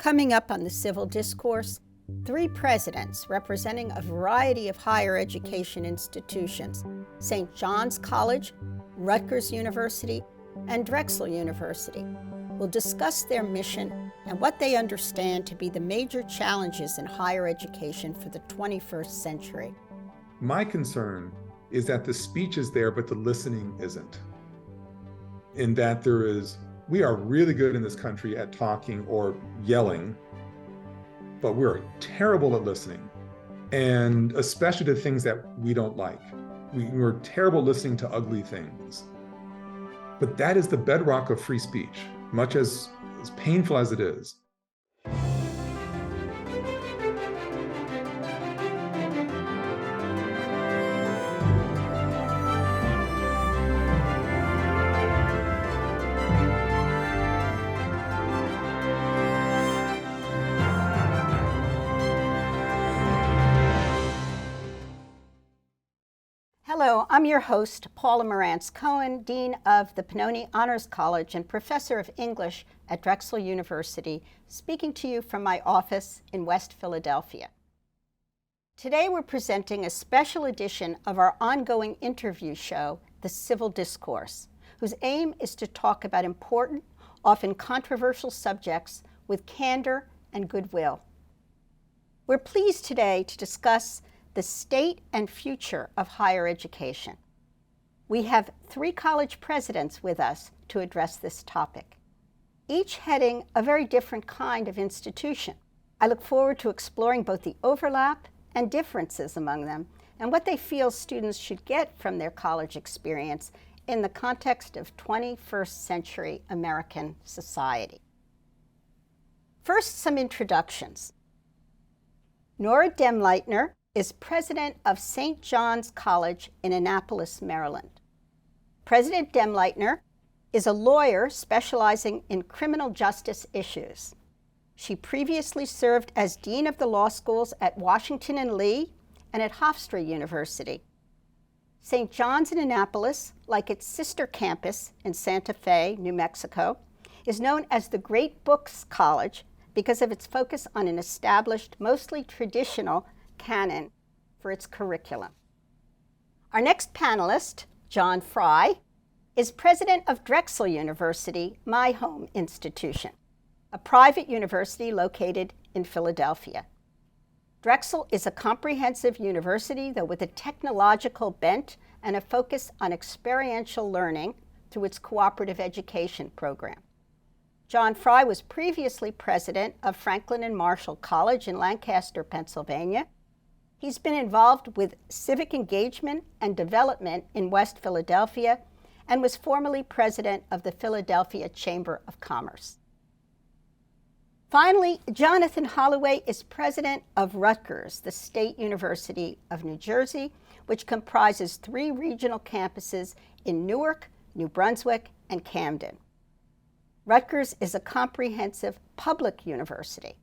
Coming up on the Civil Discourse, 3 presidents representing a variety of higher education institutions: St. John's College, Rutgers University, and Drexel University, will discuss their mission and what they understand to be the major challenges in higher education for the 21st century. My concern is that the speech is there, but the listening isn't. In that we are really good in this country at talking or yelling, but we're terrible at listening, and especially to things that we don't like. We're terrible listening to ugly things. But that is the bedrock of free speech, much as painful as it is. Hello, I'm your host, Paula Marantz Cohen, Dean of the Pennoni Honors College and Professor of English at Drexel University, speaking to you from my office in West Philadelphia. Today we're presenting a special edition of our ongoing interview show, The Civil Discourse, whose aim is to talk about important, often controversial subjects with candor and goodwill. We're pleased today to discuss the state and future of higher education. We have 3 college presidents with us to address this topic, each heading a very different kind of institution. I look forward to exploring both the overlap and differences among them and what they feel students should get from their college experience in the context of 21st century American society. First, some introductions. Nora Demleitner is president of St. John's College in Annapolis, Maryland. President Demleitner is a lawyer specializing in criminal justice issues. She previously served as dean of the law schools at Washington and Lee and at Hofstra University. St. John's in Annapolis, like its sister campus in Santa Fe, New Mexico, is known as the Great Books College because of its focus on an established, mostly traditional canon for its curriculum. Our next panelist, John Fry, is president of Drexel University, my home institution, a private university located in Philadelphia. Drexel is a comprehensive university, though with a technological bent and a focus on experiential learning through its cooperative education program. John Fry was previously president of Franklin and Marshall College in Lancaster, Pennsylvania. He's been involved with civic engagement and development in West Philadelphia and was formerly president of the Philadelphia Chamber of Commerce. Finally, Jonathan Holloway is president of Rutgers, the State University of New Jersey, which comprises 3 regional campuses in Newark, New Brunswick, and Camden. Rutgers is a comprehensive public university.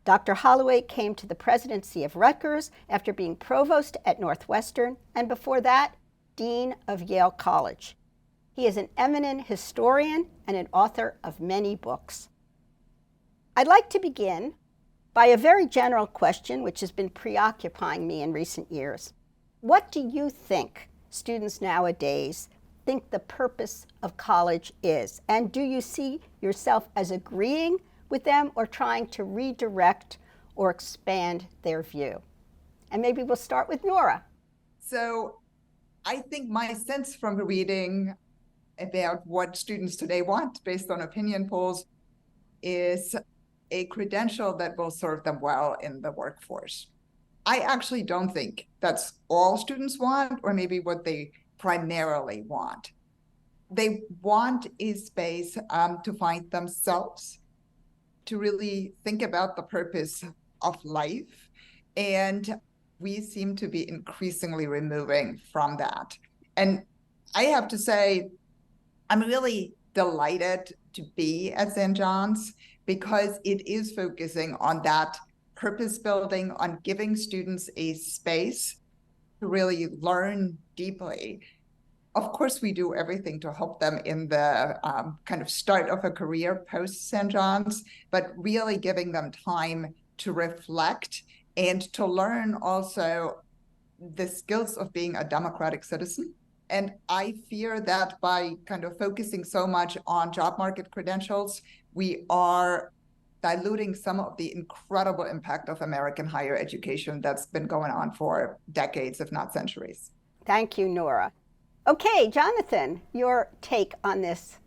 Dr. Holloway came to the presidency of Rutgers after being provost at Northwestern, and before that, dean of Yale College. He is an eminent historian and an author of many books. I'd like to begin by a very general question which has been preoccupying me in recent years. What do you think students nowadays think the purpose of college is? And do you see yourself as agreeing with them or trying to redirect or expand their view? And maybe we'll start with Nora. So I think my sense from reading about what students today want based on opinion polls is a credential that will serve them well in the workforce. I actually don't think that's all students want, or maybe what they primarily want. They want a space to find themselves, to really think about the purpose of life. And we seem to be increasingly removing from that. And I have to say, I'm really delighted to be at St. John's because it is focusing on that purpose building, on giving students a space to really learn deeply Of course, we do everything to help them in the kind of start of a career post St. John's, but really giving them time to reflect and to learn also the skills of being a democratic citizen. And I fear that by kind of focusing so much on job market credentials, we are diluting some of the incredible impact of American higher education that's been going on for decades, if not centuries. Thank you, Nora. Okay, Jonathan, your take on this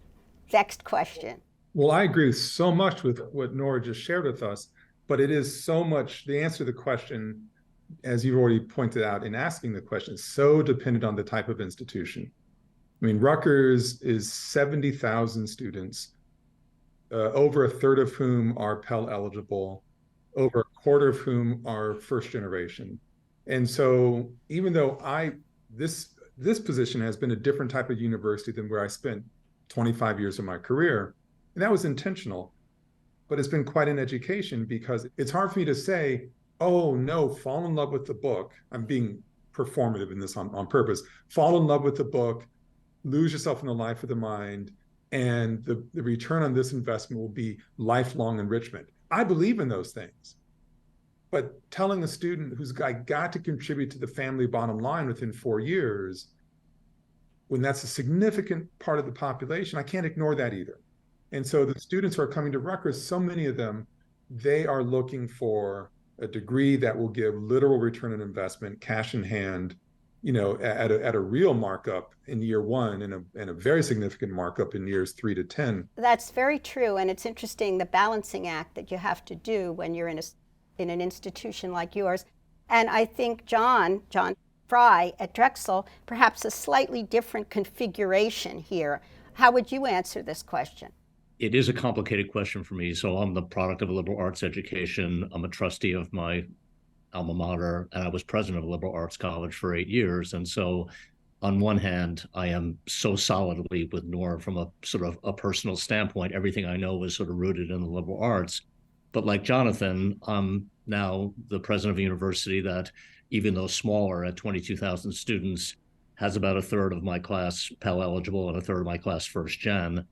next question. Well, I agree so much with what Nora just shared with us, but it is so much, the answer to the question, as you've already pointed out in asking the question, is so dependent on the type of institution. I mean, Rutgers is 70,000 students, over a third of whom are Pell eligible, over a quarter of whom are first generation. And so even though this position has been a different type of university than where I spent 25 years of my career, and that was intentional, but it's been quite an education because it's hard for me to say, oh no, fall in love with the book. I'm being performative in this on purpose. Fall in love with the book, lose yourself in the life of the mind, and the return on this investment will be lifelong enrichment. I believe in those things. But telling a student who's got to contribute to the family bottom line within 4 years, when that's a significant part of the population, I can't ignore that either. And so the students who are coming to Rutgers, so many of them, they are looking for a degree that will give literal return on investment, cash in hand, at a real markup in year one and a very significant markup in years 3 to 10. That's very true. And it's interesting, the balancing act that you have to do when you're in an institution like yours. And I think John Fry at Drexel, perhaps a slightly different configuration here. How would you answer this question? It is a complicated question for me. So I'm the product of a liberal arts education. I'm a trustee of my alma mater, and I was president of a liberal arts college for 8 years. And so on one hand, I am so solidly with Nora from a sort of a personal standpoint. Everything I know is sort of rooted in the liberal arts. But like Jonathan, I'm now the president of a university that, even though smaller at 22,000 students, has about a third of my class Pell eligible and a third of my class first gen.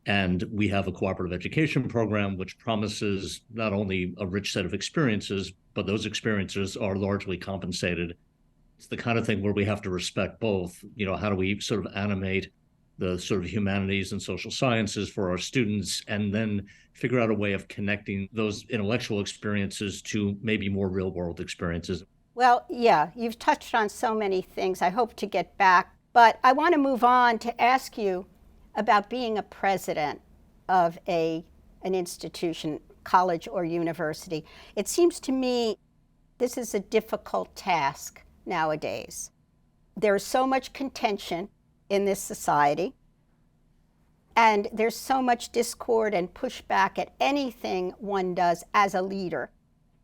And we have a cooperative education program which promises not only a rich set of experiences, but those experiences are largely compensated. It's the kind of thing where we have to respect both. How do we sort of animate the sort of humanities and social sciences for our students, and then figure out a way of connecting those intellectual experiences to maybe more real world experiences. Well, yeah, you've touched on so many things. I hope to get back, but I want to move on to ask you about being a president of an institution, college or university. It seems to me this is a difficult task nowadays. There's so much contention in this society, and there's so much discord and pushback at anything one does as a leader,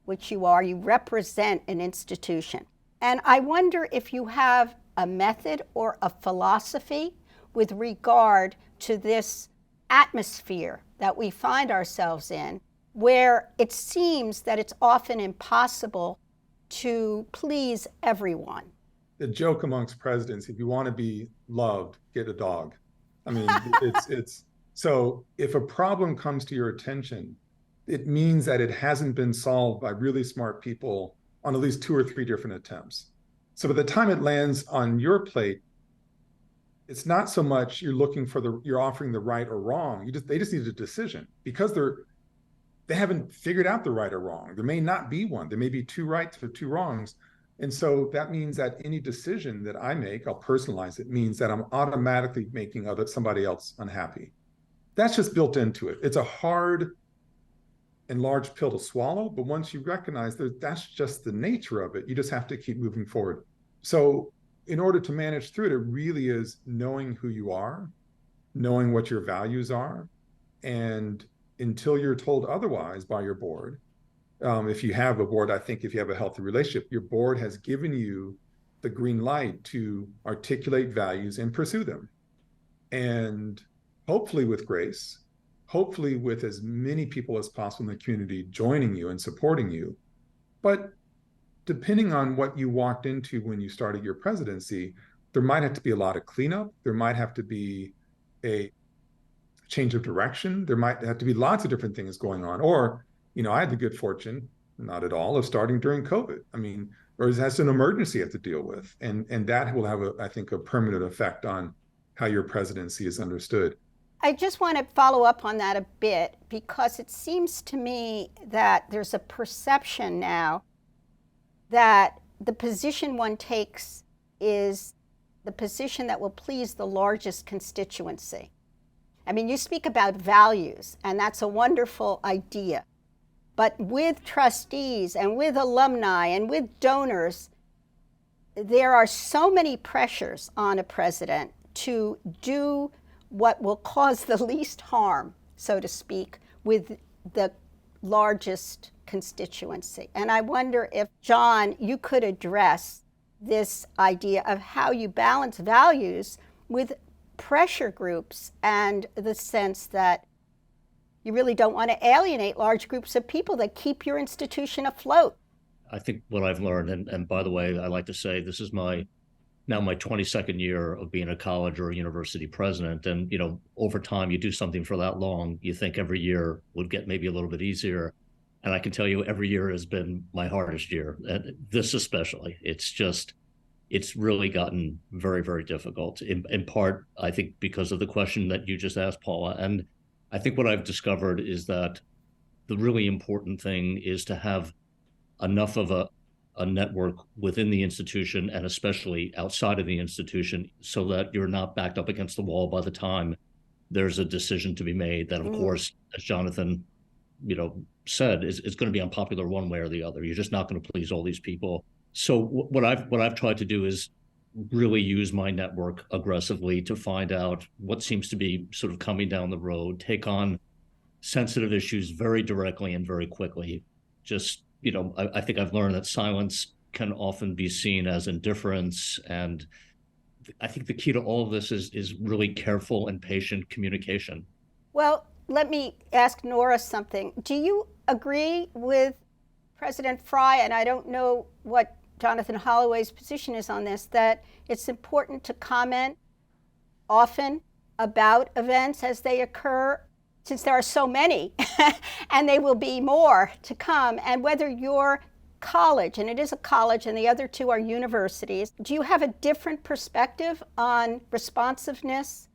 which you are. You represent an institution. And I wonder if you have a method or a philosophy with regard to this atmosphere that we find ourselves in, where it seems that it's often impossible to please everyone. The joke amongst presidents, if you want to be loved, get a dog. I mean, it's so if a problem comes to your attention, it means that it hasn't been solved by really smart people on at least 2 or 3 different attempts. So by the time it lands on your plate, it's not so much you're offering the right or wrong. They just need a decision, because they haven't figured out the right or wrong. There may not be one. There may be 2 rights or 2 wrongs. And so that means that any decision that I make, I'll personalize it, means that I'm automatically making somebody else unhappy. That's just built into it. It's a hard and large pill to swallow, but once you recognize that that's just the nature of it, you just have to keep moving forward. So in order to manage through it, it really is knowing who you are, knowing what your values are, and until you're told otherwise by your board, if you have a board, I think if you have a healthy relationship, your board has given you the green light to articulate values and pursue them. And hopefully with grace, hopefully with as many people as possible in the community joining you and supporting you. But depending on what you walked into when you started your presidency, there might have to be a lot of cleanup. There might have to be a change of direction. There might have to be lots of different things going on. Or, I had the good fortune, not at all, of starting during COVID. I mean, or that's an emergency you have to deal with. And that will have, I think, a permanent effect on how your presidency is understood. I just want to follow up on that a bit, because it seems to me that there's a perception now that the position one takes is the position that will please the largest constituency. I mean, you speak about values, and that's a wonderful idea. But with trustees and with alumni and with donors, there are so many pressures on a president to do what will cause the least harm, so to speak, with the largest constituency. And I wonder if, John, you could address this idea of how you balance values with pressure groups and the sense that you really don't want to alienate large groups of people that keep your institution afloat. I think what I've learned, and by the way, I like to say this is now my 22nd year of being a college or a university president. And, over time, you do something for that long, you think every year would get maybe a little bit easier. And I can tell you every year has been my hardest year, and this especially. It's really gotten very, very difficult, in part, I think, because of the question that you just asked, Paula. And I think what I've discovered is that the really important thing is to have enough of a network within the institution, and especially outside of the institution, so that you're not backed up against the wall by the time there's a decision to be made that, of course, as Jonathan said, is going to be unpopular one way or the other. You're just not going to please all these people. So what I've tried to do is really use my network aggressively to find out what seems to be sort of coming down the road, take on sensitive issues very directly and very quickly. Just, I think I've learned that silence can often be seen as indifference. And I think the key to all of this is really careful and patient communication. Well, let me ask Nora something. Do you agree with President Fry, and I don't know what Jonathan Holloway's position is on this, that it's important to comment often about events as they occur, since there are so many, and they will be more to come, and whether your college, and it is a college and the other two are universities, do you have a different perspective on responsiveness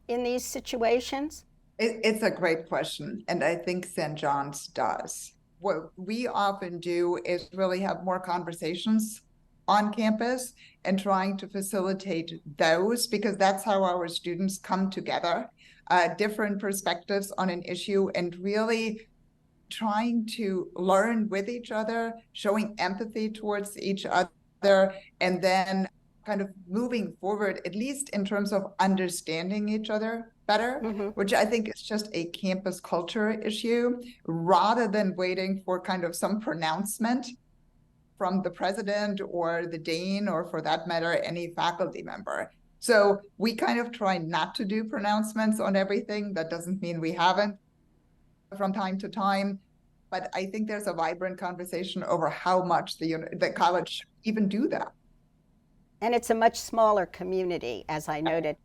in these situations? It's a great question, and I think St. John's does. What we often do is really have more conversations on campus and trying to facilitate those, because that's how our students come together, different perspectives on an issue, and really trying to learn with each other, showing empathy towards each other, and then kind of moving forward, at least in terms of understanding each other better, which I think is just a campus culture issue, rather than waiting for kind of some pronouncement from the president or the dean, or for that matter, any faculty member. So we kind of try not to do pronouncements on everything. That doesn't mean we haven't from time to time, but I think there's a vibrant conversation over how much the college should even do that. And it's a much smaller community, as I noted.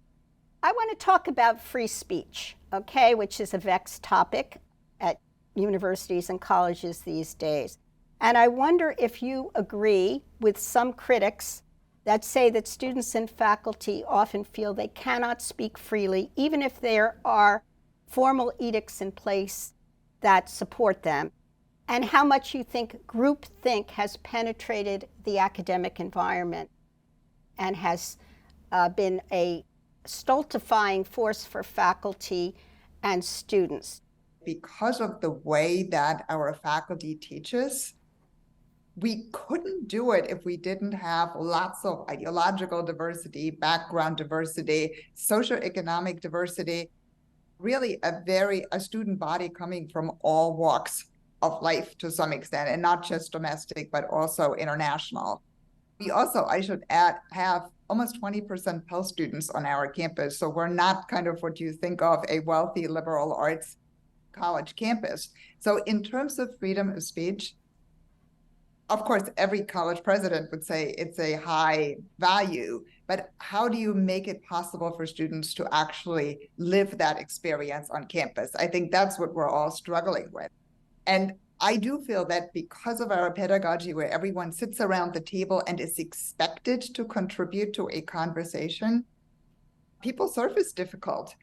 I want to talk about free speech, okay, which is a vexed topic at universities and colleges these days. And I wonder if you agree with some critics that say that students and faculty often feel they cannot speak freely, even if there are formal edicts in place that support them, and how much you think groupthink has penetrated the academic environment and has been a stultifying force for faculty and students. Because of the way that our faculty teaches, we couldn't do it if we didn't have lots of ideological diversity, background diversity, socioeconomic diversity, really a student body coming from all walks of life to some extent, and not just domestic, but also international. We also, I should add, have almost 20% Pell students on our campus. So we're not kind of what you think of a wealthy liberal arts college campus. So in terms of freedom of speech, of course, every college president would say it's a high value, but how do you make it possible for students to actually live that experience on campus? I think that's what we're all struggling with. And I do feel that because of our pedagogy where everyone sits around the table and is expected to contribute to a conversation, people surface difficult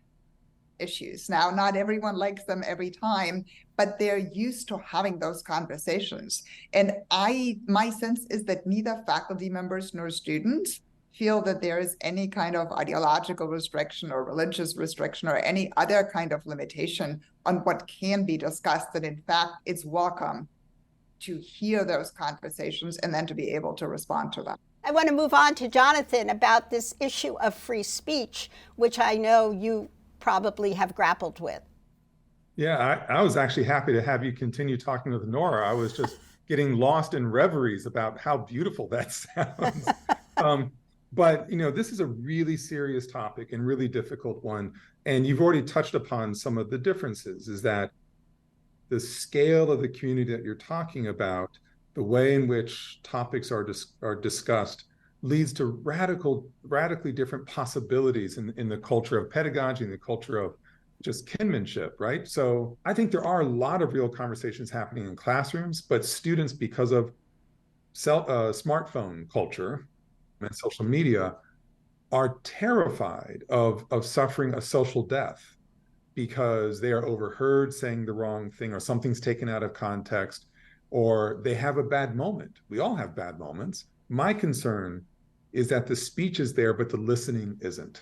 issues. Now, not everyone likes them every time, but they're used to having those conversations. And my sense is that neither faculty members nor students feel that there is any kind of ideological restriction or religious restriction or any other kind of limitation on what can be discussed. And in fact, it's welcome to hear those conversations and then to be able to respond to them. I want to move on to Jonathan about this issue of free speech, which I know you probably have grappled with. Yeah, I was actually happy to have you continue talking with Nora. I was just getting lost in reveries about how beautiful that sounds. But, this is a really serious topic and really difficult one. And you've already touched upon some of the differences, is that the scale of the community that you're talking about, the way in which topics are discussed, leads to radically different possibilities in the culture of pedagogy and the culture of just kinship, right? So I think there are a lot of real conversations happening in classrooms, but students, because of smartphone culture and social media, are terrified of suffering a social death because they are overheard saying the wrong thing, or something's taken out of context, or they have a bad moment. We all have bad moments. My concern is that the speech is there, but the listening isn't.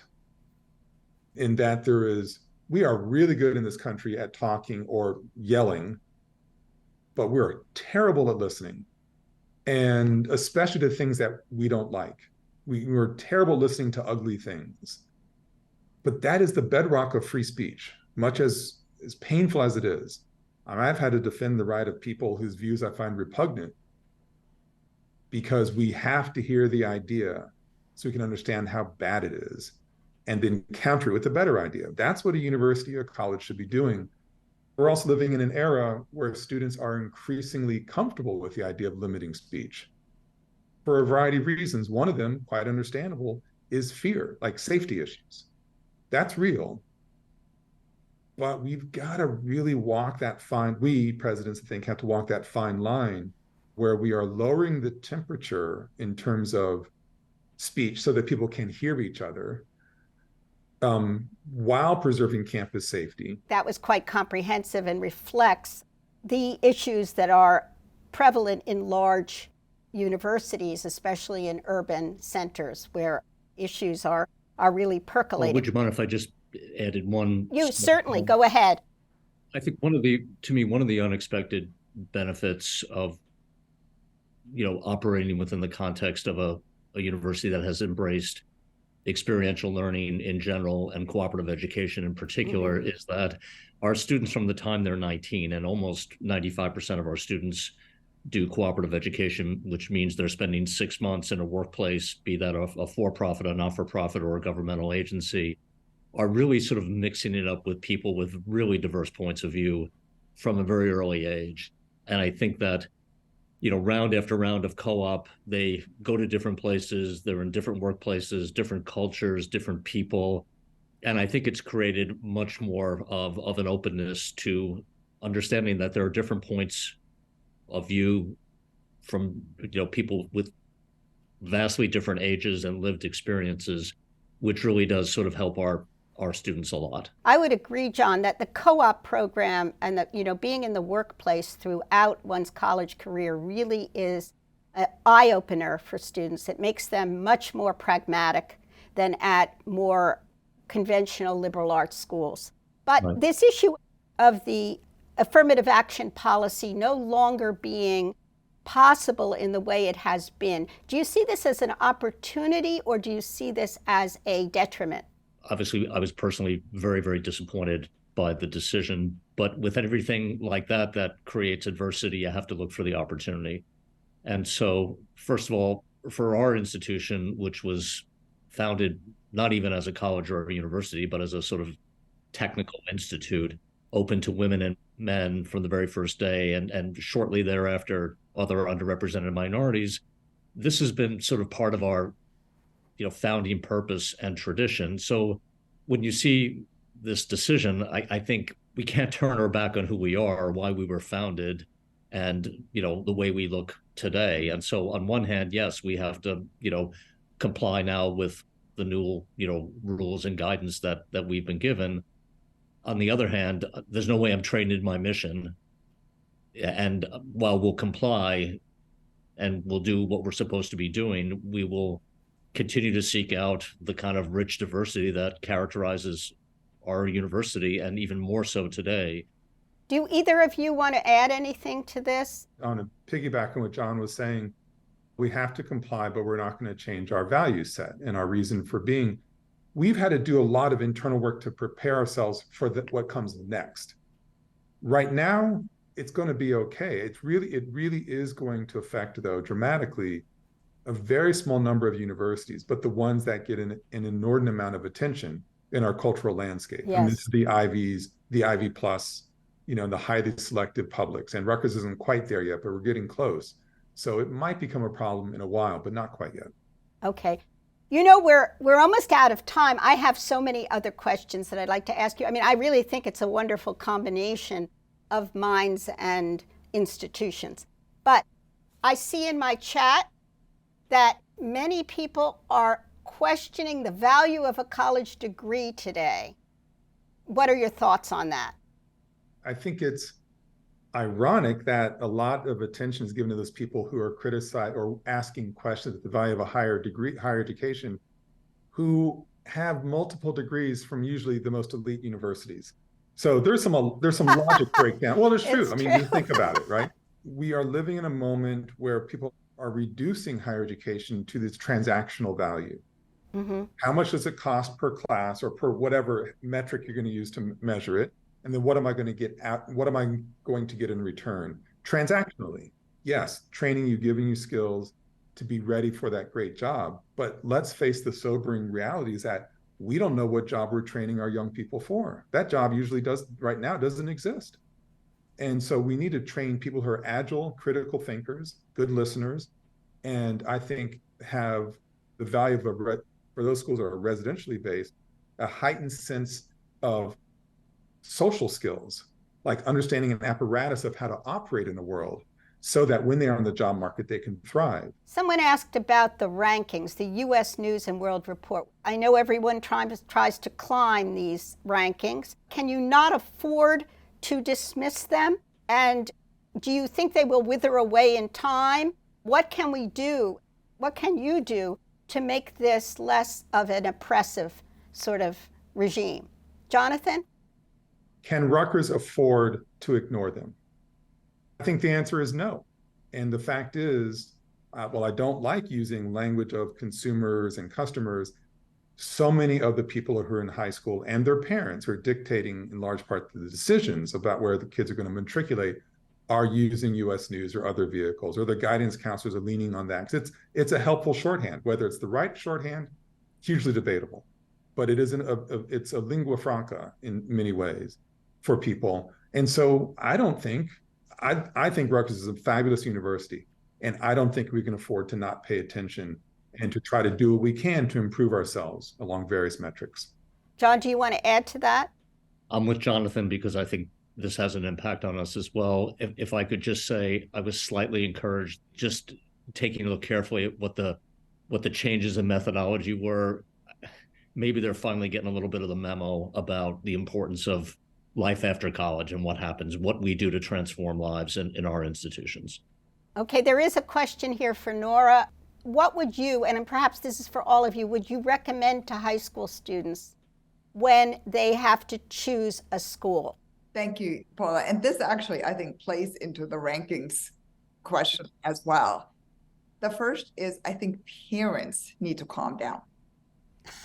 In that we are really good in this country at talking or yelling, but we're terrible at listening. And especially to things that we don't like. We're terrible listening to ugly things. But that is the bedrock of free speech, much as painful as it is. I've had to defend the right of people whose views I find repugnant, because we have to hear the idea so we can understand how bad it is and then counter it with a better idea. That's what a university or college should be doing. We're also living in an era where students are increasingly comfortable with the idea of limiting speech for a variety of reasons. One of them, quite understandable, is fear, like safety issues. That's real. But we've got to really walk that we presidents, I think, have to walk that fine line where we are lowering the temperature in terms of speech so that people can hear each other, while preserving campus safety. That was quite comprehensive and reflects the issues that are prevalent in large universities, especially in urban centers where issues are really percolating. Well, would you mind if I just added one? You certainly, go ahead. I think one of the unexpected benefits of operating within the context of a university that has embraced experiential learning in general and cooperative education in particular, mm-hmm. is that our students, from the time they're 19, and almost 95% of our students do cooperative education, which means they're spending 6 months in a workplace, be that a for-profit, a not-for-profit, or a governmental agency, are really sort of mixing it up with people with really diverse points of view from a very early age. And I think that round after round of co-op, they go to different places, they're in different workplaces, different cultures, different people. And I think it's created much more of an openness to understanding that there are different points of view from people with vastly different ages and lived experiences, which really does sort of help our students a lot. I would agree, John, that the co-op program and the being in the workplace throughout one's college career really is an eye-opener for students. It makes them much more pragmatic than at more conventional liberal arts schools. But right. This issue of the affirmative action policy no longer being possible in the way it has been, do you see this as an opportunity, or do you see this as a detriment? Obviously, I was personally very, very disappointed by the decision. But with everything like that creates adversity, you have to look for the opportunity. And so, first of all, for our institution, which was founded not even as a college or a university, but as a sort of technical institute, open to women and men from the very first day, and shortly thereafter, other underrepresented minorities, this has been sort of part of our founding purpose and tradition. So when you see this decision, I think we can't turn our back on who we are, why we were founded, and the way we look today. And so on one hand, yes, we have to comply now with the new rules and guidance that we've been given. On the other hand, there's no way I'm trained in my mission. And while we'll comply and we'll do what we're supposed to be doing, we will continue to seek out the kind of rich diversity that characterizes our university, and even more so today. Do either of you want to add anything to this? On a piggyback on what John was saying, we have to comply, but we're not going to change our value set and our reason for being. We've had to do a lot of internal work to prepare ourselves for what comes next. Right now, it's going to be okay. It really is going to affect, though, dramatically, a very small number of universities, but the ones that get an inordinate amount of attention in our cultural landscape. Yes. And this is the Ivies, the Ivy Plus, the highly selective publics. And Rutgers isn't quite there yet, but we're getting close. So it might become a problem in a while, but not quite yet. Okay. We're almost out of time. I have so many other questions that I'd like to ask you. I mean, I really think it's a wonderful combination of minds and institutions. But I see in my chat that many people are questioning the value of a college degree today. What are your thoughts on that? I think it's ironic that a lot of attention is given to those people who are criticized or asking questions at the value of a higher education, who have multiple degrees from usually the most elite universities. So there's some logic breakdown. Well, it's true. I mean, you think about it, right? We are living in a moment where people are reducing higher education to this transactional value. Mm-hmm. How much does it cost per class or per whatever metric you're going to use to measure it? And then what am I going to get out? What am I going to get in return? Transactionally, yes, training you, giving you skills to be ready for that great job. But let's face the sobering realities that we don't know what job we're training our young people for. That job usually doesn't exist. And so we need to train people who are agile, critical thinkers, good listeners, and I think have the value of for those schools that are residentially based, a heightened sense of social skills, like understanding an apparatus of how to operate in the world so that when they are on the job market, they can thrive. Someone asked about the rankings, the U.S. News and World Report. I know everyone tries to climb these rankings. Can you not afford to dismiss them? And do you think they will wither away in time? What can we do? What can you do to make this less of an oppressive sort of regime? Jonathan? Can Rutgers afford to ignore them? I think the answer is no. And the fact is, while I don't like using language of consumers and customers, so many of the people who are in high school and their parents who are dictating in large part the decisions about where the kids are going to matriculate are using U.S. News or other vehicles, or the guidance counselors are leaning on that. It's a helpful shorthand. Whether it's the right shorthand, hugely debatable, but it is it's a lingua franca in many ways for people. And so I think Rutgers is a fabulous university, and I don't think we can afford to not pay attention and to try to do what we can to improve ourselves along various metrics. John, do you want to add to that? I'm with Jonathan because I think this has an impact on us as well. If I could just say, I was slightly encouraged just taking a look carefully at what the changes in methodology were. Maybe they're finally getting a little bit of the memo about the importance of life after college and what happens, what we do to transform lives in our institutions. Okay, there is a question here for Nora. What would you, and perhaps this is for all of you, would you recommend to high school students when they have to choose a school? Thank you, Paula. And this actually, I think, plays into the rankings question as well. The first is, I think parents need to calm down.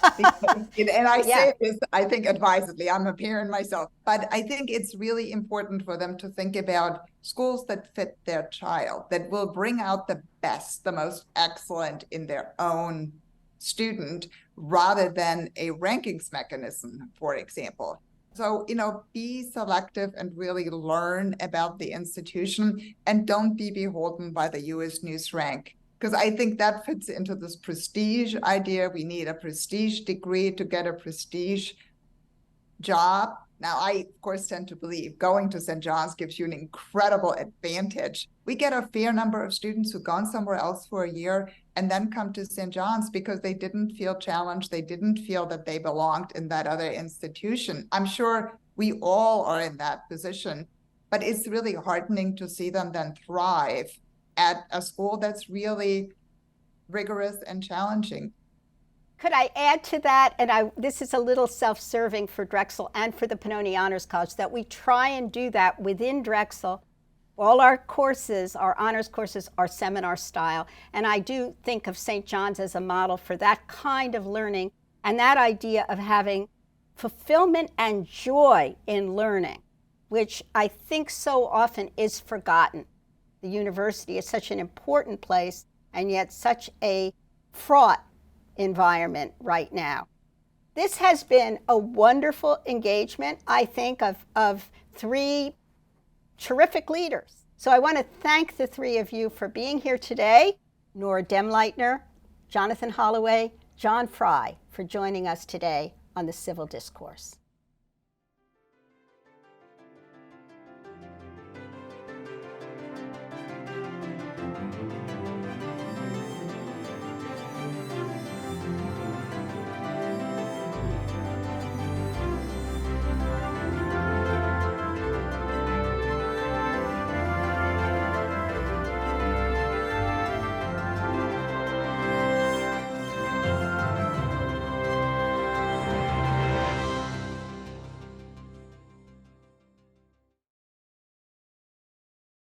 And I say this, I think, advisedly. I'm a parent myself, but I think it's really important for them to think about schools that fit their child, that will bring out the best, the most excellent in their own student, rather than a rankings mechanism, for example. So, be selective and really learn about the institution, and don't be beholden by the U.S. News rank because I think that fits into this prestige idea. We need a prestige degree to get a prestige job. Now, I, of course, tend to believe going to St. John's gives you an incredible advantage. We get a fair number of students who've gone somewhere else for a year and then come to St. John's because they didn't feel challenged. They didn't feel that they belonged in that other institution. I'm sure we all are in that position, but it's really heartening to see them then thrive at a school that's really rigorous and challenging. Could I add to that, and this is a little self-serving for Drexel and for the Pennoni Honors College, that we try and do that within Drexel. All our courses, our honors courses, are seminar style, and I do think of St. John's as a model for that kind of learning and that idea of having fulfillment and joy in learning, which I think so often is forgotten. The university is such an important place and yet such a fraught environment right now. This has been a wonderful engagement, I think, of three terrific leaders. So I want to thank the three of you for being here today. Nora Demleitner, Jonathan Holloway, John Fry, for joining us today on the Civil Discourse.